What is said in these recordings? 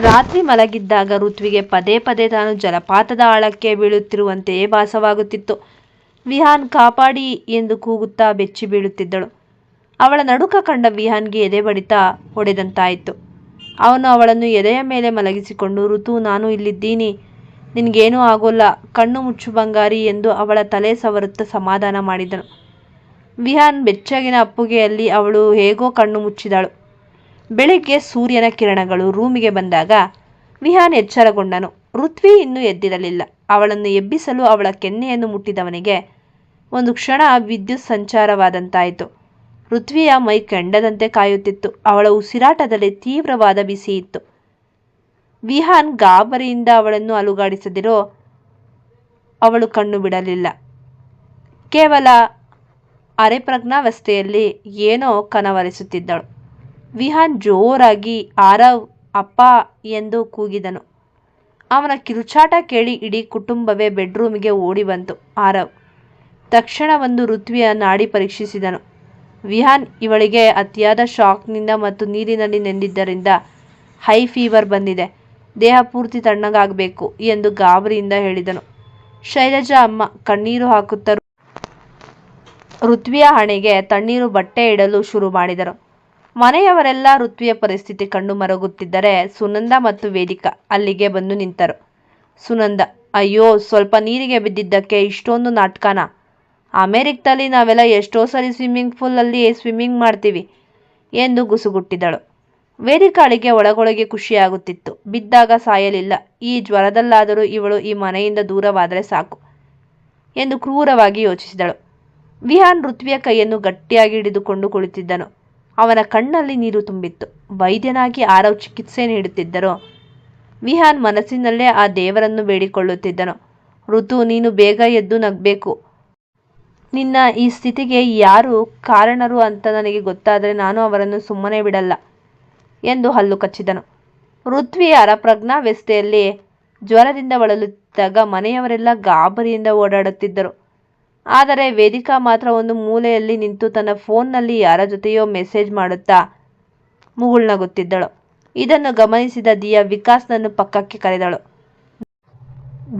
ರಾತ್ರಿ ಮಲಗಿದ್ದಾಗ ಋತ್ವಿಗೆ ಪದೇ ಪದೇ ತಾನು ಜಲಪಾತದ ಆಳಕ್ಕೆ ಬೀಳುತ್ತಿರುವಂತೆಯೇ ಭಾಸವಾಗುತ್ತಿತ್ತು. ವಿಹಾನ್ ಕಾಪಾಡಿ ಎಂದು ಕೂಗುತ್ತಾ ಬೆಚ್ಚಿ ಬೀಳುತ್ತಿದ್ದಳು. ಅವಳ ನಡುಕ ಕಂಡ ವಿಹಾನ್ಗೆ ಎದೆ ಬಡಿತ ಹೊಡೆದಂತಾಯಿತು. ಅವನು ಅವಳನ್ನು ಎದೆಯ ಮೇಲೆ ಮಲಗಿಸಿಕೊಂಡು, ಋತು, ನಾನು ಇಲ್ಲಿದ್ದೀನಿ, ನಿನಗೇನೂ ಆಗೋಲ್ಲ, ಕಣ್ಣು ಮುಚ್ಚು ಬಂಗಾರಿ ಎಂದು ಅವಳ ತಲೆ ಸವರುತ್ತಾ ಸಮಾಧಾನ ಮಾಡಿದನು. ವಿಹಾನ್ ಬೆಚ್ಚಗಿನ ಅಪ್ಪುಗೆಯಲ್ಲಿ ಅವಳು ಹೇಗೋ ಕಣ್ಣು ಮುಚ್ಚಿದಳು. ಬೆಳಿಗ್ಗೆ ಸೂರ್ಯನ ಕಿರಣಗಳು ರೂಮಿಗೆ ಬಂದಾಗ ವಿಹಾನ್ ಎಚ್ಚರಗೊಂಡನು. ಋತ್ವಿ ಇನ್ನೂ ಎದ್ದಿರಲಿಲ್ಲ. ಅವಳನ್ನು ಎಬ್ಬಿಸಲು ಅವಳ ಕೆನ್ನೆಯನ್ನು ಮುಟ್ಟಿದವನಿಗೆ ಒಂದು ಕ್ಷಣ ವಿದ್ಯುತ್ ಸಂಚಾರವಾದಂತಾಯಿತು. ಋತ್ವಿಯ ಮೈ ಕೆಂಡದಂತೆ ಕಾಯುತ್ತಿತ್ತು. ಅವಳ ಉಸಿರಾಟದಲ್ಲಿ ತೀವ್ರವಾದ ಬಿಸಿ ಇತ್ತು. ವಿಹಾನ್ ಗಾಬರಿಯಿಂದ ಅವಳನ್ನು ಅಲುಗಾಡಿಸದಿರೋ ಅವಳು ಕಣ್ಣು ಬಿಡಲಿಲ್ಲ. ಕೇವಲ ಅರೆಪ್ರಜ್ಞಾವಸ್ಥೆಯಲ್ಲಿ ಏನೋ ಕನವರಿಸುತ್ತಿದ್ದಳು. ವಿಹಾನ್ ಜೋರಾಗಿ ಆರವ್, ಅಪ್ಪ ಎಂದು ಕೂಗಿದನು. ಅವನ ಕಿರುಚಾಟ ಕೇಳಿ ಇಡೀ ಕುಟುಂಬವೇ ಬೆಡ್ರೂಮಿಗೆ ಓಡಿ ಬಂತು. ಆರವ್ ತಕ್ಷಣ ಒಂದು ಋತ್ವಿಯ ನಾಡಿ ಪರೀಕ್ಷಿಸಿದನು. ವಿಹಾನ್, ಇವಳಿಗೆ ಅತಿಯಾದ ಶಾಕ್ನಿಂದ ಮತ್ತು ನೀರಿನಲ್ಲಿ ನೆಂದಿದ್ದರಿಂದ ಹೈ ಫೀವರ್ ಬಂದಿದೆ, ದೇಹ ಪೂರ್ತಿ ತಣ್ಣಗಾಗಬೇಕು ಎಂದು ಗಾಬರಿಯಿಂದ ಹೇಳಿದನು. ಶೈಲಜಾ ಅಮ್ಮ ಕಣ್ಣೀರು ಹಾಕುತ್ತಾ ಋತ್ವಿಯ ಹಣೆಗೆ ತಣ್ಣೀರು ಬಟ್ಟೆ ಇಡಲು ಶುರು ಮಾಡಿದರು. ಮನೆಯವರೆಲ್ಲ ಋತ್ವಿಯ ಪರಿಸ್ಥಿತಿ ಕಂಡು ಮರುಗುತ್ತಿದ್ದರೆ ಸುನಂದ ಮತ್ತು ವೇದಿಕಾ ಅಲ್ಲಿಗೆ ಬಂದು ನಿಂತರು. ಸುನಂದ, ಅಯ್ಯೋ, ಸ್ವಲ್ಪ ನೀರಿಗೆ ಬಿದ್ದಿದ್ದಕ್ಕೆ ಇಷ್ಟೊಂದು ನಾಟಕನಾ? ಅಮೆರಿಕದಲ್ಲಿ ನಾವೆಲ್ಲ ಎಷ್ಟೋ ಸರಿ ಸ್ವಿಮ್ಮಿಂಗ್ ಪೂಲಲ್ಲಿ ಸ್ವಿಮ್ಮಿಂಗ್ ಮಾಡ್ತೀವಿ ಎಂದು ಗುಸುಗುಟ್ಟಿದಳು. ವೇದಿಕಾಳಿಗೆ ಒಳಗೊಳಗೆ ಖುಷಿಯಾಗುತ್ತಿತ್ತು. ಬಿದ್ದಾಗ ಸಾಯಲಿಲ್ಲ, ಈ ಜ್ವರದಲ್ಲಾದರೂ ಇವಳು ಈ ಮನೆಯಿಂದ ದೂರವಾದರೆ ಸಾಕು ಎಂದು ಕ್ರೂರವಾಗಿ ಯೋಚಿಸಿದಳು. ವಿಹಾನ್ ಋತ್ವಿಯ ಕೈಯನ್ನು ಗಟ್ಟಿಯಾಗಿ ಹಿಡಿದುಕೊಂಡು ಕುಳಿತಿದ್ದನು. ಅವನ ಕಣ್ಣಲ್ಲಿ ನೀರು ತುಂಬಿತ್ತು. ವೈದ್ಯನಾಗಿ ಆರವ್ ಚಿಕಿತ್ಸೆ ನೀಡುತ್ತಿದ್ದರು. ವಿಹಾನ್ ಮನಸ್ಸಿನಲ್ಲೇ ಆ ದೇವರನ್ನು ಬೇಡಿಕೊಳ್ಳುತ್ತಿದ್ದನು. ಋತು, ನೀನು ಬೇಗ ಎದ್ದು ನಗಬೇಕು. ನಿನ್ನ ಈ ಸ್ಥಿತಿಗೆ ಯಾರು ಕಾರಣರು ಅಂತ ನನಗೆ ಗೊತ್ತಾದರೆ ನಾನು ಅವರನ್ನು ಸುಮ್ಮನೆ ಬಿಡಲ್ಲ ಎಂದು ಹಲ್ಲು ಕಚ್ಚಿದನು. ಋತ್ವಿ ಅರೆಪ್ರಜ್ಞಾವಸ್ಥೆಯಲ್ಲಿ ಜ್ವರದಿಂದ ಬಳಲುತ್ತಿದ್ದಾಗ ಮನೆಯವರೆಲ್ಲ ಗಾಬರಿಯಿಂದ ಓಡಾಡುತ್ತಿದ್ದರು. ಆದರೆ ವೇದಿಕಾ ಮಾತ್ರ ಒಂದು ಮೂಲೆಯಲ್ಲಿ ನಿಂತು ತನ್ನ ಫೋನ್ನಲ್ಲಿ ಯಾರ ಜೊತೆಯೋ ಮೆಸೇಜ್ ಮಾಡುತ್ತಾ ಮುಗುಳ್ನಗುತ್ತಿದ್ದಳು. ಇದನ್ನು ಗಮನಿಸಿದ ದಿಯಾ ವಿಕಾಸ್ನನ್ನು ಪಕ್ಕಕ್ಕೆ ಕರೆದಳು.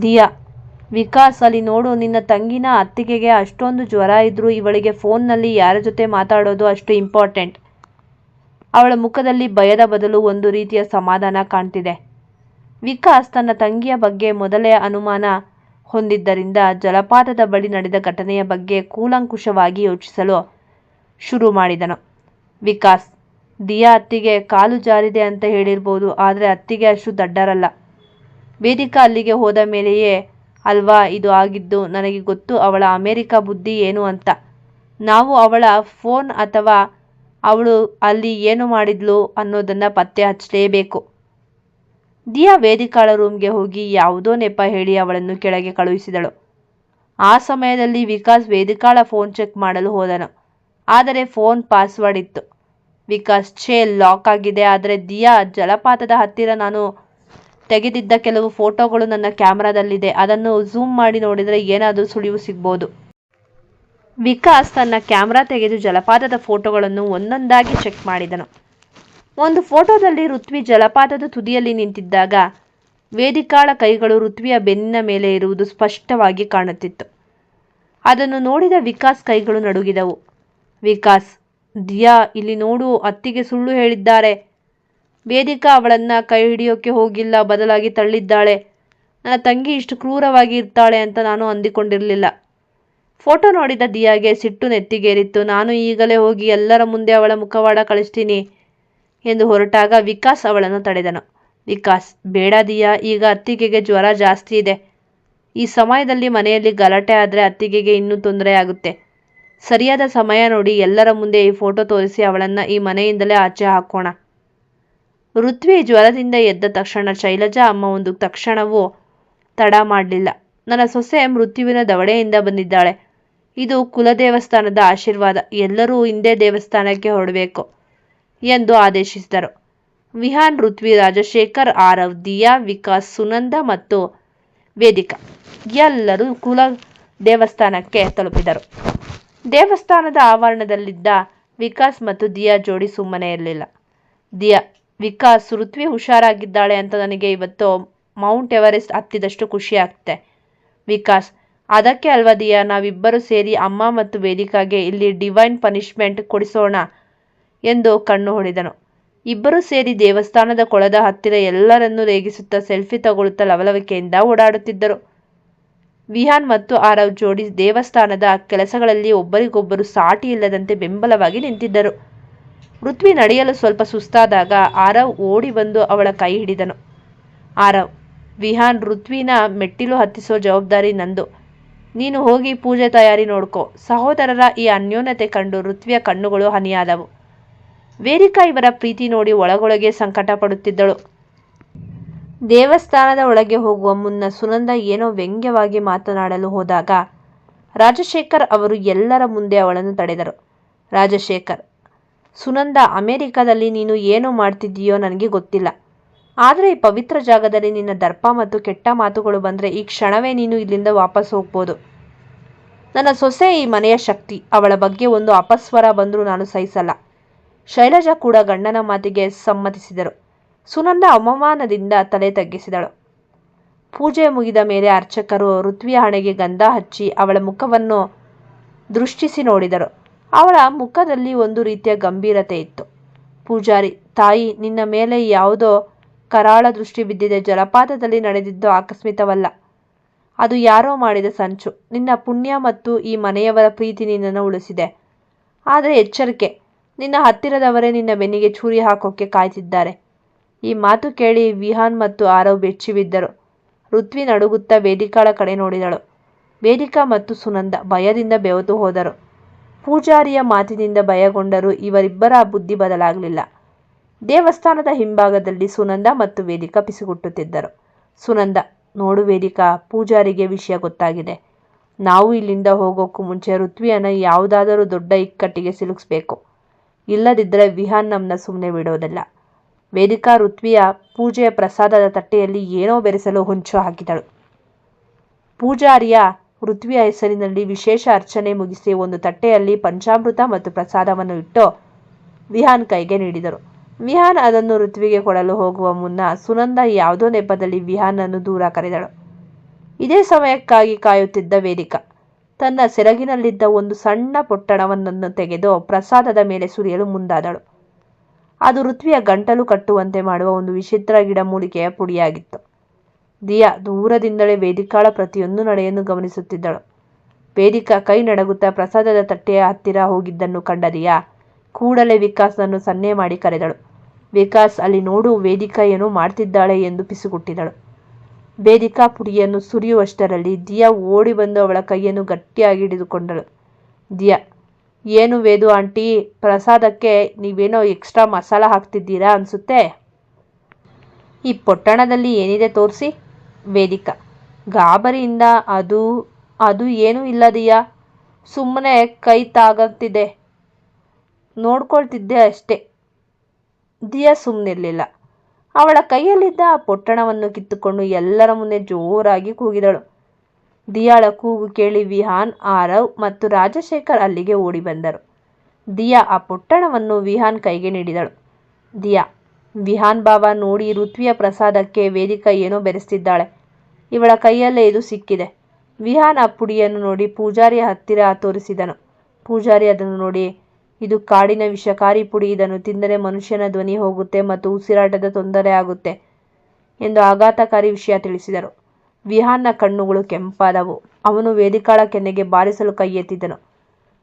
ದಿಯಾ, ವಿಕಾಸ್, ಅಲ್ಲಿ ನೋಡು, ನಿನ್ನ ತಂಗಿನ ಅತ್ತಿಗೆಗೆ ಅಷ್ಟೊಂದು ಜ್ವರ ಇದ್ರೂ ಇವಳಿಗೆ ಫೋನ್ನಲ್ಲಿ ಯಾರ ಜೊತೆ ಮಾತಾಡೋದು ಅಷ್ಟು ಇಂಪಾರ್ಟೆಂಟ್. ಅವಳ ಮುಖದಲ್ಲಿ ಭಯದ ಬದಲು ಒಂದು ರೀತಿಯ ಸಮಾಧಾನ ಕಾಣ್ತಿದೆ. ವಿಕಾಸ್ ತನ್ನ ತಂಗಿಯ ಬಗ್ಗೆ ಮೊದಲೇ ಅನುಮಾನ ಹೊಂದಿದ್ದರಿಂದ ಜಲಪಾತದ ಬಳಿ ನಡೆದ ಘಟನೆಯ ಬಗ್ಗೆ ಕೂಲಂಕುಷವಾಗಿ ಯೋಚಿಸಲು ಶುರು ಮಾಡಿದನು. ವಿಕಾಸ್, ದಿಯಾ ಅತ್ತಿಗೆ ಕಾಲು ಜಾರಿದೆ ಅಂತ ಹೇಳಿರ್ಬೋದು, ಆದರೆ ಅತ್ತಿಗೆ ಅಷ್ಟು ದಡ್ಡರಲ್ಲ. ವೇದಿಕಾ ಅಲ್ಲಿಗೆ ಹೋದ ಮೇಲೆಯೇ ಅಲ್ವಾ ಇದು ಆಗಿದ್ದು. ನನಗೆ ಗೊತ್ತು ಅವಳ ಅಮೆರಿಕ ಬುದ್ಧಿ ಏನು ಅಂತ. ನಾವು ಅವಳ ಫೋನ್ ಅಥವಾ ಅವಳು ಅಲ್ಲಿ ಏನು ಮಾಡಿದ್ಲು ಅನ್ನೋದನ್ನು ಪತ್ತೆ ಹಚ್ಚಲೇಬೇಕು. ದಿಯಾ ವೇದಿಕಾಳ ರೂಮ್ಗೆ ಹೋಗಿ ಯಾವುದೋ ನೆಪ ಹೇಳಿ ಅವಳನ್ನು ಕೆಳಗೆ ಕಳುಹಿಸಿದಳು. ಆ ಸಮಯದಲ್ಲಿ ವಿಕಾಸ್ ವೇದಿಕಾಳ ಫೋನ್ ಚೆಕ್ ಮಾಡಲು ಹೋದನು. ಆದರೆ ಫೋನ್ ಪಾಸ್ವರ್ಡ್ ಇತ್ತು. ವಿಕಾಸ್, ಲಾಕ್ ಆಗಿದೆ. ಆದರೆ ದಿಯಾ, ಜಲಪಾತದ ಹತ್ತಿರ ನಾನು ತೆಗೆದಿದ್ದ ಕೆಲವು ಫೋಟೋಗಳು ನನ್ನ ಕ್ಯಾಮ್ರಾದಲ್ಲಿದೆ. ಅದನ್ನು ಝೂಮ್ ಮಾಡಿ ನೋಡಿದರೆ ಏನಾದರೂ ಸುಳಿವು ಸಿಗ್ಬೋದು. ವಿಕಾಸ್ ತನ್ನ ಕ್ಯಾಮ್ರಾ ತೆಗೆದು ಜಲಪಾತದ ಫೋಟೋಗಳನ್ನು ಒಂದೊಂದಾಗಿ ಚೆಕ್ ಮಾಡಿದನು. ಒಂದು ಫೋಟೋದಲ್ಲಿ ಋತ್ವಿ ಜಲಪಾತದ ತುದಿಯಲ್ಲಿ ನಿಂತಿದ್ದಾಗ ವೇದಿಕಾಳ ಕೈಗಳು ಋತ್ವಿಯ ಬೆನ್ನಿನ ಮೇಲೆ ಇರುವುದು ಸ್ಪಷ್ಟವಾಗಿ ಕಾಣುತ್ತಿತ್ತು. ಅದನ್ನು ನೋಡಿದ ವಿಕಾಸ್ ಕೈಗಳು ನಡುಗಿದವು. ವಿಕಾಸ್, ದಿಯಾ, ಇಲ್ಲಿ ನೋಡು, ಅತ್ತಿಗೆ ಸುಳ್ಳು ಹೇಳಿದ್ದಾರೆ. ವೇದಿಕಾ ಅವಳನ್ನು ಕೈ ಹಿಡಿಯೋಕೆ ಹೋಗಿಲ್ಲ, ಬದಲಾಗಿ ತಳ್ಳಿದ್ದಾಳೆ. ನನ್ನ ತಂಗಿ ಇಷ್ಟು ಕ್ರೂರವಾಗಿ ಇರ್ತಾಳೆ ಅಂತ ನಾನು ಅಂದುಕೊಂಡಿರಲಿಲ್ಲ. ಫೋಟೋ ನೋಡಿದ ದಿಯಾಗೆ ಸಿಟ್ಟು ನೆತ್ತಿಗೇರಿತ್ತು. ನಾನು ಈಗಲೇ ಹೋಗಿ ಎಲ್ಲರ ಮುಂದೆ ಅವಳ ಮುಖವಾಡ ಕಳಿಸ್ತೀನಿ ಎಂದು ಹೊರಟಾಗ ವಿಕಾಸ್ ಅವಳನ್ನು ತಡೆದನು. ವಿಕಾಸ್, ಬೇಡ ದಿಯಾ, ಈಗ ಅತ್ತಿಗೆಗೆ ಜ್ವರ ಜಾಸ್ತಿ ಇದೆ. ಈ ಸಮಯದಲ್ಲಿ ಮನೆಯಲ್ಲಿ ಗಲಾಟೆ ಆದರೆ ಅತ್ತಿಗೆಗೆ ಇನ್ನೂ ತೊಂದರೆ ಆಗುತ್ತೆ. ಸರಿಯಾದ ಸಮಯ ನೋಡಿ ಎಲ್ಲರ ಮುಂದೆ ಈ ಫೋಟೋ ತೋರಿಸಿ ಅವಳನ್ನು ಈ ಮನೆಯಿಂದಲೇ ಆಚೆ ಹಾಕೋಣ. ಋತ್ವಿ ಜ್ವರದಿಂದ ಎದ್ದ ತಕ್ಷಣ ಶೈಲಜಾ ಅಮ್ಮ ಒಂದು ತಕ್ಷಣವೂ ತಡ ಮಾಡಲಿಲ್ಲ. ನನ್ನ ಸೊಸೆ ಮೃತ್ಯುವಿನ ದವಡೆಯಿಂದ ಬಂದಿದ್ದಾಳೆ. ಇದು ಕುಲದೇವಸ್ಥಾನದ ಆಶೀರ್ವಾದ. ಎಲ್ಲರೂ ಹಿಂದೆ ದೇವಸ್ಥಾನಕ್ಕೆ ಹೊರಡಬೇಕು ಎಂದು ಆದೇಶಿಸಿದರು. ವಿಹಾನ್, ಋತ್ವಿ, ರಾಜಶೇಖರ್, ಆರವ್, ದಿಯಾ, ವಿಕಾಸ್, ಸುನಂದ ಮತ್ತು ವೇದಿಕಾ ಎಲ್ಲರೂ ಕುಲ ದೇವಸ್ಥಾನಕ್ಕೆ ತಲುಪಿದರು. ದೇವಸ್ಥಾನದ ಆವರಣದಲ್ಲಿದ್ದ ವಿಕಾಸ್ ಮತ್ತು ದಿಯಾ ಜೋಡಿ ಸುಮ್ಮನೆ ಇರಲಿಲ್ಲ. ದಿಯಾ, ವಿಕಾಸ್, ಋತ್ವಿ ಹುಷಾರಾಗಿದ್ದಾಳೆ ಅಂತ ನನಗೆ ಇವತ್ತು ಮೌಂಟ್ ಎವರೆಸ್ಟ್ ಹತ್ತಿದಷ್ಟು ಖುಷಿ ಆಗ್ತೆ. ವಿಕಾಸ್, ಅದಕ್ಕೆ ಅಲ್ವಾ ದಿಯಾ ನಾವಿಬ್ಬರು ಸೇರಿ ಅಮ್ಮ ಮತ್ತು ವೇದಿಕಾಗೆ ಇಲ್ಲಿ ಡಿವೈನ್ ಪನಿಷ್ಮೆಂಟ್ ಕೊಡಿಸೋಣ ಎಂದು ಕಣ್ಣು ಹೊಡೆದನು. ಇಬ್ಬರೂ ಸೇರಿ ದೇವಸ್ಥಾನದ ಕೊಳದ ಹತ್ತಿರ ಎಲ್ಲರನ್ನೂ ರೇಗಿಸುತ್ತಾ ಸೆಲ್ಫಿ ತಗೊಳ್ಳುತ್ತಾ ಲವಲವಿಕೆಯಿಂದ ಓಡಾಡುತ್ತಿದ್ದರು. ವಿಹಾನ್ ಮತ್ತು ಆರವ್ ಜೋಡಿ ದೇವಸ್ಥಾನದ ಕೆಲಸಗಳಲ್ಲಿ ಒಬ್ಬರಿಗೊಬ್ಬರು ಸಾಟಿ ಇಲ್ಲದಂತೆ ಬೆಂಬಲವಾಗಿ ನಿಂತಿದ್ದರು. ಋತ್ವಿ ನಡೆಯಲು ಸ್ವಲ್ಪ ಸುಸ್ತಾದಾಗ ಆರವ್ ಓಡಿ ಬಂದು ಅವಳ ಕೈ ಹಿಡಿದನು. ಆರವ್, ವಿಹಾನ್, ಋತ್ವಿನ ಮೆಟ್ಟಿಲು ಹತ್ತಿಸೋ ಜವಾಬ್ದಾರಿ ನಂದು. ನೀನು ಹೋಗಿ ಪೂಜೆ ತಯಾರಿ ನೋಡ್ಕೋ. ಸಹೋದರರ ಈ ಅನ್ಯೋನ್ಯತೆ ಕಂಡು ಋತ್ವಿಯ ಕಣ್ಣುಗಳು ಹನಿಯಾದವು. ವೇದಿಕಾ ಇವರ ಪ್ರೀತಿ ನೋಡಿ ಒಳಗೊಳಗೆ ಸಂಕಟ ಪಡುತ್ತಿದ್ದಳು. ದೇವಸ್ಥಾನದ ಒಳಗೆ ಹೋಗುವ ಮುನ್ನ ಸುನಂದ ಏನೋ ವ್ಯಂಗ್ಯವಾಗಿ ಮಾತನಾಡಲು ಹೋದಾಗ ರಾಜಶೇಖರ್ ಅವರು ಎಲ್ಲರ ಮುಂದೆ ಅವಳನ್ನು ತಡೆದರು. ರಾಜಶೇಖರ್, ಸುನಂದ, ಅಮೆರಿಕದಲ್ಲಿ ನೀನು ಏನು ಮಾಡ್ತಿದ್ದೀಯೋ ನನಗೆ ಗೊತ್ತಿಲ್ಲ. ಆದರೆ ಈ ಪವಿತ್ರ ಜಾಗದಲ್ಲಿ ನಿನ್ನ ದರ್ಪ ಮತ್ತು ಕೆಟ್ಟ ಮಾತುಗಳು ಬಂದರೆ ಈ ಕ್ಷಣವೇ ನೀನು ಇಲ್ಲಿಂದ ವಾಪಸ್ ಹೋಗ್ಬೋದು. ನನ್ನ ಸೊಸೆ ಈ ಮನೆಯ ಶಕ್ತಿ. ಅವಳ ಬಗ್ಗೆ ಒಂದು ಅಪಸ್ವರ ಬಂದರೂ ನಾನು ಸಹಿಸಲ್ಲ. ಶೈಲಜಾ ಕೂಡ ಗಂಡನ ಮಾತಿಗೆ ಸಮ್ಮತಿಸಿದರು. ಸುನಂದ ಅವಮಾನದಿಂದ ತಲೆ ತಗ್ಗಿಸಿದಳು. ಪೂಜೆ ಮುಗಿದ ಮೇಲೆ ಅರ್ಚಕರು ಋತ್ವಿಯ ಹಣೆಗೆ ಗಂಧ ಹಚ್ಚಿ ಅವಳ ಮುಖವನ್ನು ದೃಷ್ಟಿಸಿ ನೋಡಿದರು. ಅವಳ ಮುಖದಲ್ಲಿ ಒಂದು ರೀತಿಯ ಗಂಭೀರತೆ ಇತ್ತು. ಪೂಜಾರಿ, ತಾಯಿ, ನಿನ್ನ ಮೇಲೆ ಯಾವುದೋ ಕರಾಳ ದೃಷ್ಟಿ ಬಿದ್ದಿದೆ. ಜಲಪಾತದಲ್ಲಿ ನಡೆದಿದ್ದು ಆಕಸ್ಮಿಕವಲ್ಲ. ಅದು ಯಾರೋ ಮಾಡಿದ ಸಂಚು. ನಿನ್ನ ಪುಣ್ಯ ಮತ್ತು ಈ ಮನೆಯವರ ಪ್ರೀತಿ ನಿನ್ನನ್ನು ಉಳಿಸಿದೆ. ಆದರೆ ಎಚ್ಚರಿಕೆ, ನಿನ್ನ ಹತ್ತಿರದವರೇ ನಿನ್ನ ಬೆನ್ನಿಗೆ ಚೂರಿ ಹಾಕೋಕೆ ಕಾಯ್ತಿದ್ದಾರೆ. ಈ ಮಾತು ಕೇಳಿ ವಿಹಾನ್ ಮತ್ತು ಆರವ್ ಬೆಚ್ಚಿ ಬಿದ್ದರು. ಋತ್ವಿ ನಡುಗುತ್ತಾ ವೇದಿಕಾಳ ಕಡೆ ನೋಡಿದಳು. ವೇದಿಕಾ ಮತ್ತು ಸುನಂದ ಭಯದಿಂದ ಬೆವೆತು ಹೋದರು. ಪೂಜಾರಿಯ ಮಾತಿನಿಂದ ಭಯಗೊಂಡರೂ ಇವರಿಬ್ಬರ ಬುದ್ಧಿ ಬದಲಾಗಲಿಲ್ಲ. ದೇವಸ್ಥಾನದ ಹಿಂಭಾಗದಲ್ಲಿ ಸುನಂದ ಮತ್ತು ವೇದಿಕಾ ಪಿಸುಗುಟ್ಟುತ್ತಿದ್ದರು. ಸುನಂದ, ನೋಡು ವೇದಿಕಾ, ಪೂಜಾರಿಗೆ ವಿಷಯ ಗೊತ್ತಾಗಿದೆ. ನಾವು ಇಲ್ಲಿಂದ ಹೋಗೋಕ್ಕೂ ಮುಂಚೆ ಋತ್ವಿಯನ್ನು ಯಾವುದಾದರೂ ದೊಡ್ಡ ಇಕ್ಕಟ್ಟಿಗೆ ಸಿಲುಕಿಸ್ಬೇಕು. ಇಲ್ಲದಿದ್ದರೆ ವಿಹಾನ್ ನಮ್ಮನ್ನ ಸುಮ್ಮನೆ ಬಿಡೋದಿಲ್ಲ. ವೇದಿಕಾ ಋತ್ವಿಯ ಪೂಜೆಯ ಪ್ರಸಾದದ ತಟ್ಟೆಯಲ್ಲಿ ಏನೋ ಬೆರೆಸಲು ಹೊಂಚು ಹಾಕಿದಳು. ಪೂಜಾರಿಯ ಋತ್ವಿಯ ಹೆಸರಿನಲ್ಲಿ ವಿಶೇಷ ಅರ್ಚನೆ ಮುಗಿಸಿ ಒಂದು ತಟ್ಟೆಯಲ್ಲಿ ಪಂಚಾಮೃತ ಮತ್ತು ಪ್ರಸಾದವನ್ನು ಇಟ್ಟು ವಿಹಾನ್ ಕೈಗೆ ನೀಡಿದರು. ವಿಹಾನ್ ಅದನ್ನು ಋತ್ವಿಗೆ ಕೊಡಲು ಹೋಗುವ ಮುನ್ನ ಸುನಂದ ಯಾವುದೋ ನೆಪದಲ್ಲಿ ವಿಹಾನನ್ನು ದೂರ ಕರೆದಳು. ಇದೇ ಸಮಯಕ್ಕಾಗಿ ಕಾಯುತ್ತಿದ್ದ ವೇದಿಕಾ ತನ್ನ ಸೆರಗಿನಲ್ಲಿದ್ದ ಒಂದು ಸಣ್ಣ ಪೊಟ್ಟಣವನ್ನು ತೆಗೆದು ಪ್ರಸಾದದ ಮೇಲೆ ಸುರಿಯಲು ಮುಂದಾದಳು. ಅದು ಋತ್ವಿಯ ಗಂಟಲು ಕಟ್ಟುವಂತೆ ಮಾಡುವ ಒಂದು ವಿಚಿತ್ರ ಗಿಡಮೂಲಿಕೆಯ ಪುಡಿಯಾಗಿತ್ತು. ದಿಯಾ ದೂರದಿಂದಲೇ ವೇದಿಕಾಳ ಪ್ರತಿಯೊಂದು ನಡೆಯನ್ನು ಗಮನಿಸುತ್ತಿದ್ದಳು. ವೇದಿಕಾ ಕೈ ನಡಗುತ್ತಾ ಪ್ರಸಾದದ ತಟ್ಟೆಯ ಹತ್ತಿರ ಹೋಗಿದ್ದನ್ನು ಕಂಡ ದಿಯಾ ಕೂಡಲೇ ವಿಕಾಸ್ನನ್ನು ಸನ್ನೆ ಮಾಡಿ ಕರೆದಳು. ವಿಕಾಸ್, ಅಲ್ಲಿ ನೋಡು, ವೇದಿಕಾ ಏನೋ ಮಾಡ್ತಿದ್ದಾಳೆ ಎಂದು ಪಿಸುಗುಟ್ಟಿದಳು. ವೇದಿಕಾ ಪುಡಿಯನ್ನು ಸುರಿಯುವಷ್ಟರಲ್ಲಿ ದಿಯಾ ಓಡಿ ಬಂದು ಅವಳ ಕೈಯನ್ನು ಗಟ್ಟಿಯಾಗಿ ಹಿಡಿದುಕೊಂಡಳು. ದಿಯಾ, ಏನು ವೇದು ಆಂಟಿ, ಪ್ರಸಾದಕ್ಕೆ ನೀವೇನೋ ಎಕ್ಸ್ಟ್ರಾ ಮಸಾಲ ಹಾಕ್ತಿದ್ದೀರಾ ಅನಿಸುತ್ತೆ. ಈ ಪೊಟ್ಟಣದಲ್ಲಿ ಏನಿದೆ ತೋರಿಸಿ. ವೇದಿಕಾ ಗಾಬರಿಯಿಂದ ಅದು ಏನೂ ಇಲ್ಲ ದಿಯಾ, ಸುಮ್ಮನೆ ಕೈ ತಾಗತ್ತಿದೆ, ನೋಡ್ಕೊಳ್ತಿದ್ದೆ ಅಷ್ಟೇ. ದಿಯಾ ಸುಮ್ಮನಿರಲಿಲ್ಲ. ಅವಳ ಕೈಯಲ್ಲಿದ್ದ ಆ ಪೊಟ್ಟಣವನ್ನು ಕಿತ್ತುಕೊಂಡು ಎಲ್ಲರ ಮುಂದೆ ಜೋರಾಗಿ ಕೂಗಿದಳು. ದಿಯಾಳ ಕೂಗು ಕೇಳಿ ವಿಹಾನ್, ಆರವ್ ಮತ್ತು ರಾಜಶೇಖರ್ ಅಲ್ಲಿಗೆ ಓಡಿ ಬಂದರು. ದಿಯಾ ಆ ಪೊಟ್ಟಣವನ್ನು ವಿಹಾನ್ ಕೈಗೆ ನೀಡಿದಳು. ದಿಯಾ, ವಿಹಾನ್ ಬಾಬಾ ನೋಡಿ, ಋತ್ವಿಯ ಪ್ರಸಾದಕ್ಕೆ ವೇದಿಕಾ ಏನೋ ಬೆರೆಸ್ತಿದ್ದಾಳೆ. ಇವಳ ಕೈಯಲ್ಲೇ ಇದು ಸಿಕ್ಕಿದೆ. ವಿಹಾನ್ ಆ ಪುಡಿಯನ್ನು ನೋಡಿ ಪೂಜಾರಿಯ ಹತ್ತಿರ ತೋರಿಸಿದನು. ಪೂಜಾರಿ ಅದನ್ನು ನೋಡಿ, ಇದು ಕಾಡಿನ ವಿಷಕಾರಿ ಪುಡಿ. ಇದನ್ನು ತಿಂದರೆ ಮನುಷ್ಯನ ಧ್ವನಿ ಹೋಗುತ್ತೆ ಮತ್ತು ಉಸಿರಾಟದ ತೊಂದರೆ ಆಗುತ್ತೆ ಎಂದು ಆಘಾತಕಾರಿ ವಿಷಯ ತಿಳಿಸಿದರು. ವಿಹಾನ್ನ ಕಣ್ಣುಗಳು ಕೆಂಪಾದವು. ಅವನು ವೇದಿಕಾಳ ಕೆನ್ನೆಗೆ ಬಾರಿಸಲು ಕೈ ಎತ್ತಿದನು.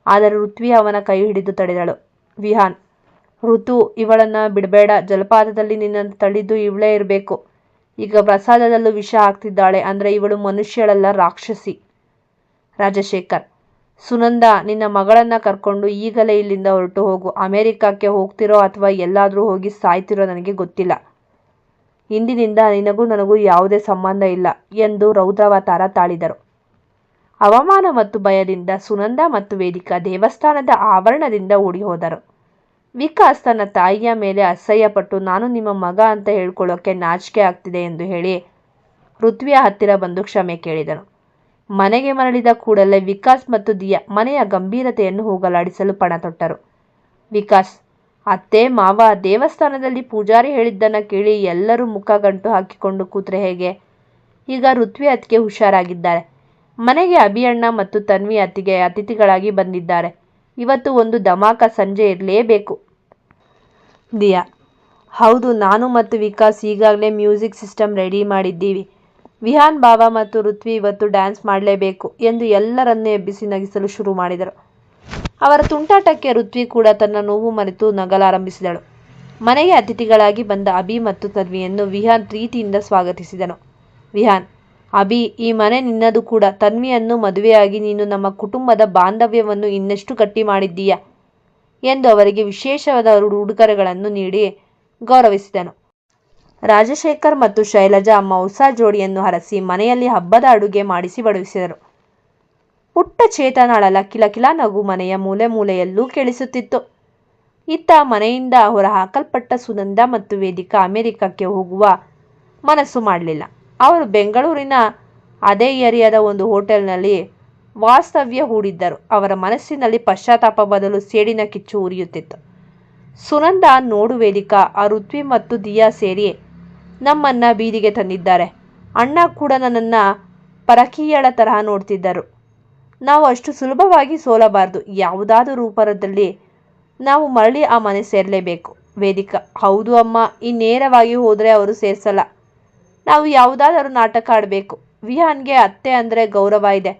ಆದರೆ ಋತ್ವಿ ಅವನ ಕೈ ಹಿಡಿದು ತಡೆದಳು. ವಿಹಾನ್, ಋತು, ಇವಳನ್ನು ಬಿಡಬೇಡ. ಜಲಪಾತದಲ್ಲಿ ನಿನ್ನನ್ನು ತಳ್ಳಿದ್ದು ಇವಳೇ ಇರಬೇಕು. ಈಗ ಪ್ರಸಾದದಲ್ಲೂ ವಿಷ ಹಾಕ್ತಿದ್ದಾಳೆ ಅಂದರೆ ಇವಳು ಮನುಷ್ಯಳಲ್ಲ, ರಾಕ್ಷಸಿ. ರಾಜಶೇಖರ್, ಸುನಂದ, ನಿನ್ನ ಮಗಳನ್ನು ಕರ್ಕೊಂಡು ಈಗಲೇ ಇಲ್ಲಿಂದ ಹೊರಟು ಹೋಗು. ಅಮೆರಿಕಕ್ಕೆ ಹೋಗ್ತಿರೋ ಅಥವಾ ಎಲ್ಲಾದರೂ ಹೋಗಿ ಸಾಯ್ತಿರೋ ನನಗೆ ಗೊತ್ತಿಲ್ಲ. ಇಂದಿನಿಂದ ನಿನಗೂ ನನಗೂ ಯಾವುದೇ ಸಂಬಂಧ ಇಲ್ಲ ಎಂದು ರೌದ್ರಾವತಾರ ತಾಳಿದರು. ಅವಮಾನ ಮತ್ತು ಭಯದಿಂದ ಸುನಂದ ಮತ್ತು ವೇದಿಕಾ ದೇವಸ್ಥಾನದ ಆವರಣದಿಂದ ಓಡಿ ಹೋದರು. ವಿಕಾಸ್ ತನ್ನ ತಾಯಿಯ ಮೇಲೆ ಅಸಹ್ಯಪಟ್ಟು, ನಾನು ನಿಮ್ಮ ಮಗ ಅಂತ ಹೇಳ್ಕೊಳ್ಳೋಕೆ ನಾಚಿಕೆ ಆಗ್ತಿದೆ ಎಂದು ಹೇಳಿ ಋತ್ವಿಯ ಹತ್ತಿರ ಬಂದು ಕ್ಷಮೆ ಕೇಳಿದನು. ಮನೆಗೆ ಮರಳಿದ ಕೂಡಲೇ ವಿಕಾಸ್ ಮತ್ತು ದಿಯಾ ಮನೆಯ ಗಂಭೀರತೆಯನ್ನು ಹೋಗಲಾಡಿಸಲು ಪಣ ತೊಟ್ಟರು. ವಿಕಾಸ್, ಅತ್ತೆ ಮಾವ ದೇವಸ್ಥಾನದಲ್ಲಿ ಪೂಜಾರಿ ಹೇಳಿದ್ದನ್ನು ಕೇಳಿ ಎಲ್ಲರೂ ಮುಖ ಗಂಟು ಹಾಕಿಕೊಂಡು ಕೂತ್ರೆ ಹೇಗೆ? ಈಗ ಋತ್ವಿ ಅತ್ತಿಗೆ ಹುಷಾರಾಗಿದ್ದಾರೆ. ಮನೆಗೆ ಅಭಿಯಣ್ಣ ಮತ್ತು ತನ್ವಿ ಅತ್ತಿಗೆ ಅತಿಥಿಗಳಾಗಿ ಬಂದಿದ್ದಾರೆ. ಇವತ್ತು ಒಂದು ಧಮಾಕ ಸಂಜೆ ಇರಲೇಬೇಕು. ದಿಯಾ: ಹೌದು, ನಾನು ಮತ್ತು ವಿಕಾಸ್ ಈಗಾಗಲೇ ಮ್ಯೂಸಿಕ್ ಸಿಸ್ಟಮ್ ರೆಡಿ ಮಾಡಿದ್ದೀವಿ. ವಿಹಾನ್ ಬಾವ ಮತ್ತು ಋತ್ವಿ ಇವತ್ತು ಡ್ಯಾನ್ಸ್ ಮಾಡಲೇಬೇಕು ಎಂದು ಎಲ್ಲರನ್ನೂ ಎಬ್ಬಿಸಿ ನಗಿಸಲು ಶುರು ಮಾಡಿದರು. ಅವರ ತುಂಟಾಟಕ್ಕೆ ಋತ್ವಿ ಕೂಡ ತನ್ನ ನೋವು ಮರೆತು ನಗಲಾರಂಭಿಸಿದಳು. ಮನೆಗೆ ಅತಿಥಿಗಳಾಗಿ ಬಂದ ಅಭಿ ಮತ್ತು ತನ್ವಿಯನ್ನು ವಿಹಾನ್ ಪ್ರೀತಿಯಿಂದ ಸ್ವಾಗತಿಸಿದನು. ವಿಹಾನ್: ಅಭಿ, ಈ ಮನೆ ನಿನ್ನದು ಕೂಡ. ತನ್ವಿಯನ್ನು ಮದುವೆಯಾಗಿ ನೀನು ನಮ್ಮ ಕುಟುಂಬದ ಬಾಂಧವ್ಯವನ್ನು ಇನ್ನಷ್ಟು ಗಟ್ಟಿ ಮಾಡಿದ್ದೀಯಾ ಎಂದು ಅವರಿಗೆ ವಿಶೇಷವಾದ ಉಡುಗೊರೆಗಳನ್ನು ನೀಡಿ ಗೌರವಿಸಿದನು. ರಾಜಶೇಖರ್ ಮತ್ತು ಶೈಲಜಾ ಅಮ್ಮ ಹೊಸ ಜೋಡಿಯನ್ನು ಹರಸಿ ಮನೆಯಲ್ಲಿ ಹಬ್ಬದ ಅಡುಗೆ ಮಾಡಿಸಿ ಬಡಿಸಿದರು. ಪುಟ್ಟ ಚೇತನ ಅಳಲ ಕಿಲಕಿಲ ನಗು ಮನೆಯ ಮೂಲೆ ಮೂಲೆಯಲ್ಲೂ ಕೇಳಿಸುತ್ತಿತ್ತು. ಇತ್ತ ಮನೆಯಿಂದ ಹೊರಹಾಕಲ್ಪಟ್ಟ ಸುನಂದ ಮತ್ತು ವೇದಿಕಾ ಅಮೆರಿಕಕ್ಕೆ ಹೋಗುವ ಮನಸ್ಸು ಮಾಡಲಿಲ್ಲ. ಅವರು ಬೆಂಗಳೂರಿನ ಅದೇ ಏರಿಯಾದ ಒಂದು ಹೋಟೆಲ್ನಲ್ಲಿ ವಾಸ್ತವ್ಯ ಹೂಡಿದ್ದರು. ಅವರ ಮನಸ್ಸಿನಲ್ಲಿ ಪಶ್ಚಾತ್ತಾಪ ಬದಲು ಸೇಡಿನ ಕಿಚ್ಚು ಉರಿಯುತ್ತಿತ್ತು. ಸುನಂದ: ನೋಡು ವೇದಿಕಾ, ಆ ಋತ್ವಿ ಮತ್ತು ದಿಯಾ ಸೇರಿ ನಮ್ಮನ್ನ ಬೀದಿಗೆ ತಂದಿದ್ದಾರೆ. ಅಣ್ಣ ಕೂಡ ನನ್ನನ್ನು ಪರಕೀಯಳ ತರಹ ನೋಡ್ತಿದ್ದರು. ನಾವು ಅಷ್ಟು ಸುಲಭವಾಗಿ ಸೋಲಬಾರದು. ಯಾವುದಾದ್ರೂ ರೂಪದಲ್ಲಿ ನಾವು ಮರಳಿ ಆ ಮನೆ ಸೇರಲೇಬೇಕು. ವೇದಿಕಾ: ಹೌದು ಅಮ್ಮ, ಈ ನೇರವಾಗಿ ಹೋದರೆ ಅವರು ಸೇರಿಸಲ್ಲ. ನಾವು ಯಾವುದಾದರೂ ನಾಟಕ ಆಡಬೇಕು. ವಿಹಾನ್ಗೆ ಅತ್ತೆ ಅಂದರೆ ಗೌರವ ಇದೆ.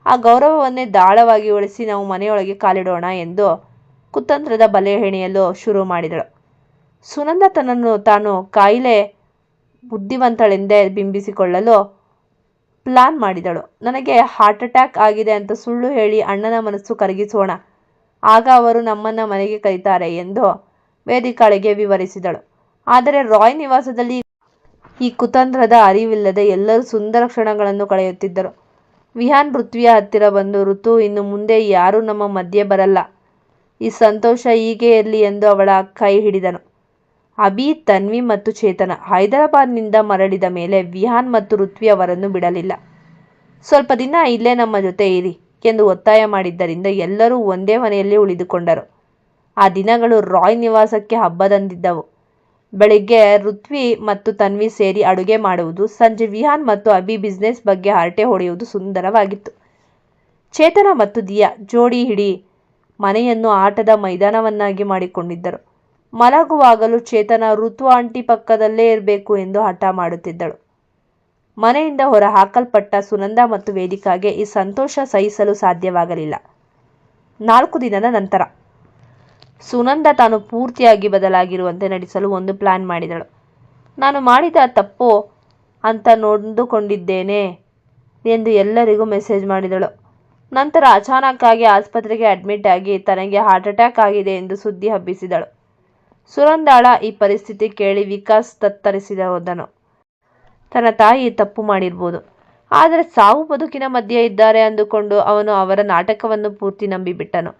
ಆ ಗೌರವವನ್ನೇ ದಾಳವಾಗಿ ಉಳಿಸಿ ನಾವು ಮನೆಯೊಳಗೆ ಕಾಲಿಡೋಣ ಎಂದು ಕುತಂತ್ರದ ಬಲೆ ಹೆಣೆಯಲು ಶುರು ಮಾಡಿದಳು. ಸುನಂದ ತನ್ನನ್ನು ತಾನು ಕಾಯಿಲೆ ಬುದ್ಧಿವಂತಳೆಂದೇ ಬಿಂಬಿಸಿಕೊಳ್ಳಲು ಪ್ಲಾನ್ ಮಾಡಿದಳು. ನನಗೆ ಹಾರ್ಟ್ ಅಟ್ಯಾಕ್ ಆಗಿದೆ ಅಂತ ಸುಳ್ಳು ಹೇಳಿ ಅಣ್ಣನ ಮನಸ್ಸು ಕರಗಿಸೋಣ. ಆಗ ಅವರು ನಮ್ಮನ್ನು ಮನೆಗೆ ಕರೀತಾರೆ ಎಂದು ವೇದಿಕಾಳಿಗೆ ವಿವರಿಸಿದಳು. ಆದರೆ ರಾಯ್ ನಿವಾಸದಲ್ಲಿ ಈ ಕುತಂತ್ರದ ಅರಿವಿಲ್ಲದೆ ಎಲ್ಲರೂ ಸುಂದರ ಕ್ಷಣಗಳನ್ನು ಕಳೆಯುತ್ತಿದ್ದರು. ವಿಹಾನ್ ಋತ್ವಿಯ ಹತ್ತಿರ ಬಂದು, ಋತು, ಇನ್ನು ಮುಂದೆ ಯಾರೂ ನಮ್ಮ ಮಧ್ಯೆ ಬರಲ್ಲ. ಈ ಸಂತೋಷ ಹೀಗೆ ಇರಲಿ ಎಂದು ಅವಳ ಕೈ ಹಿಡಿದನು. ಅಭಿ, ತನ್ವಿ ಮತ್ತು ಚೇತನ ಹೈದರಾಬಾದ್ನಿಂದ ಮರಳಿದ ಮೇಲೆ ವಿಹಾನ್ ಮತ್ತು ಋತ್ವಿ ಅವರನ್ನು ಬಿಡಲಿಲ್ಲ. ಸ್ವಲ್ಪ ದಿನ ಇಲ್ಲೇ ನಮ್ಮ ಜೊತೆ ಇರಿ ಎಂದು ಒತ್ತಾಯ ಮಾಡಿದ್ದರಿಂದ ಎಲ್ಲರೂ ಒಂದೇ ಮನೆಯಲ್ಲಿ ಉಳಿದುಕೊಂಡರು. ಆ ದಿನಗಳು ರಾಯ್ ನಿವಾಸಕ್ಕೆ ಹಬ್ಬದಂದಿದ್ದವು. ಬೆಳಿಗ್ಗೆ ಋತ್ವಿ ಮತ್ತು ತನ್ವಿ ಸೇರಿ ಅಡುಗೆ ಮಾಡುವುದು, ಸಂಜೆ ವಿಹಾನ್ ಮತ್ತು ಅಭಿ ಬಿಸ್ನೆಸ್ ಬಗ್ಗೆ ಹರಟೆ ಹೊಡೆಯುವುದು ಸುಂದರವಾಗಿತ್ತು. ಚೇತನ ಮತ್ತು ದಿಯಾ ಜೋಡಿ ಇಡೀ ಮನೆಯನ್ನು ಆಟದ ಮೈದಾನವನ್ನಾಗಿ ಮಾಡಿಕೊಂಡಿದ್ದರು. ಮಲಗುವಾಗಲೂ ಚೇತನ ಋತು ಆಂಟಿ ಪಕ್ಕದಲ್ಲೇ ಇರಬೇಕು ಎಂದು ಹಠ ಮಾಡುತ್ತಿದ್ದಳು. ಮನೆಯಿಂದ ಹೊರ ಹಾಕಲ್ಪಟ್ಟ ಸುನಂದ ಮತ್ತು ವೇದಿಕಾಗೆ ಈ ಸಂತೋಷ ಸಹಿಸಲು ಸಾಧ್ಯವಾಗಲಿಲ್ಲ. 4 ದಿನದ ನಂತರ ಸುನಂದ ತಾನು ಪೂರ್ತಿಯಾಗಿ ಬದಲಾಗಿರುವಂತೆ ನಟಿಸಲು ಒಂದು ಪ್ಲಾನ್ ಮಾಡಿದಳು. ನಾನು ಮಾಡಿದ ತಪ್ಪು ಅಂತ ನೊಂದುಕೊಂಡಿದ್ದೇನೆ ಎಂದು ಎಲ್ಲರಿಗೂ ಮೆಸೇಜ್ ಮಾಡಿದಳು. ನಂತರ ಅಚಾನಕ್ಕಾಗಿ ಆಸ್ಪತ್ರೆಗೆ ಅಡ್ಮಿಟ್ ಆಗಿ ತನಗೆ ಹಾರ್ಟ್ ಅಟ್ಯಾಕ್ ಆಗಿದೆ ಎಂದು ಸುದ್ದಿ ಹಬ್ಬಿಸಿದಳು. ಸುನಂದಾಳ ಈ ಪರಿಸ್ಥಿತಿ ಕೇಳಿ ವಿಕಾಸ್ ತತ್ತರಿಸಿದ ಹೋದನು. ತನ್ನ ತಾಯಿ ತಪ್ಪು ಮಾಡಿರ್ಬೋದು, ಆದರೆ ಸಾವು ಬದುಕಿನ ಮಧ್ಯೆ ಇದ್ದಾರೆ ಅಂದುಕೊಂಡು ಅವನು ಅವರ ನಾಟಕವನ್ನು ಪೂರ್ತಿ ನಂಬಿಬಿಟ್ಟನು.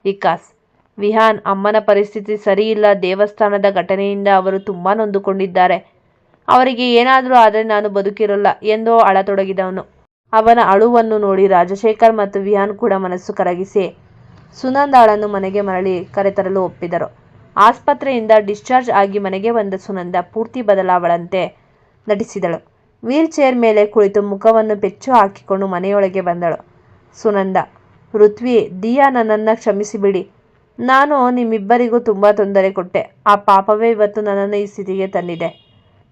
ವಿಕಾಸ್: ವಿಹಾನ್, ಅಮ್ಮನ ಪರಿಸ್ಥಿತಿ ಸರಿಯಿಲ್ಲ. ದೇವಸ್ಥಾನದ ಘಟನೆಯಿಂದ ಅವರು ತುಂಬ ನೊಂದುಕೊಂಡಿದ್ದಾರೆ. ಅವರಿಗೆ ಏನಾದರೂ ಆದರೆ ನಾನು ಬದುಕಿರೋಲ್ಲ ಎಂದು ಅಳತೊಡಗಿದವನು. ಅವನ ಅಳುವನ್ನು ನೋಡಿ ರಾಜಶೇಖರ್ ಮತ್ತು ವಿಹಾನ್ ಕೂಡ ಮನಸ್ಸು ಕರಗಿಸಿ ಸುನಂದಾಳನ್ನು ಮನೆಗೆ ಮರಳಿ ಕರೆತರಲು ಒಪ್ಪಿದರು. ಆಸ್ಪತ್ರೆಯಿಂದ ಡಿಸ್ಚಾರ್ಜ್ ಆಗಿ ಮನೆಗೆ ಬಂದ ಸುನಂದ ಪೂರ್ತಿ ಬದಲಾವಳಂತೆ ನಟಿಸಿದಳು. ವೀಲ್ ಚೇರ್ ಮೇಲೆ ಕುಳಿತು ಮುಖವನ್ನು ಪೆಚ್ಚು ಹಾಕಿಕೊಂಡು ಮನೆಯೊಳಗೆ ಬಂದಳು. ಸುನಂದ: ಋತ್ವಿ, ದಿಯಾ, ನನ್ನನ್ನು ಕ್ಷಮಿಸಿಬಿಡಿ. ನಾನು ನಿಮ್ಮಿಬ್ಬರಿಗೂ ತುಂಬ ತೊಂದರೆ ಕೊಟ್ಟೆ. ಆ ಪಾಪವೇ ಇವತ್ತು ನನ್ನನ್ನು ಈ ಸ್ಥಿತಿಗೆ ತಂದಿದೆ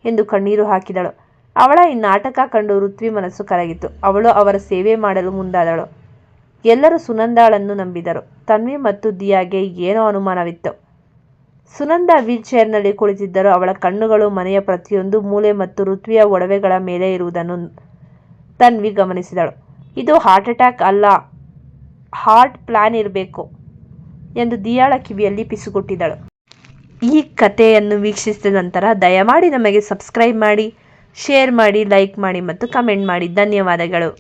ಎಂದು ಕಣ್ಣೀರು ಹಾಕಿದಳು. ಅವಳ ಈ ನಾಟಕ ಕಂಡು ಋತ್ವಿ ಮನಸ್ಸು ಕರಗಿತು. ಅವಳು ಅವರ ಸೇವೆ ಮಾಡಲು ಮುಂದಾದಳು. ಎಲ್ಲರೂ ಸುನಂದಾಳನ್ನು ನಂಬಿದರು. ತನ್ವಿ ಮತ್ತು ದಿಯಾಗೆ ಏನೋ ಅನುಮಾನವಿತ್ತು. ಸುನಂದ ವೀಲ್ ಚೇರ್ನಲ್ಲಿ ಕುಳಿತಿದ್ದರು. ಅವಳ ಕಣ್ಣುಗಳು ಮನೆಯ ಪ್ರತಿಯೊಂದು ಮೂಲೆ ಮತ್ತು ಋತ್ವಿಯ ಒಡವೆಗಳ ಮೇಲೆ ಇರುವುದನ್ನು ತನ್ವಿ ಗಮನಿಸಿದಳು. ಇದು ಹಾರ್ಟ್ ಅಟ್ಯಾಕ್ ಅಲ್ಲ, ಹಾರ್ಟ್ ಪ್ಲಾನ್ ಇರಬೇಕು ಎಂದು ದಿಯಾಳ ಕಿವಿಯಲ್ಲಿ ಪಿಸುಗುಟ್ಟಿದಳು. ಈ ಕಥೆಯನ್ನು ವೀಕ್ಷಿಸಿದ ನಂತರ ದಯಮಾಡಿ ನಮಗೆ ಸಬ್ಸ್ಕ್ರೈಬ್ ಮಾಡಿ, ಶೇರ್ ಮಾಡಿ, ಲೈಕ್ ಮಾಡಿ ಮತ್ತು ಕಮೆಂಟ್ ಮಾಡಿ. ಧನ್ಯವಾದಗಳು.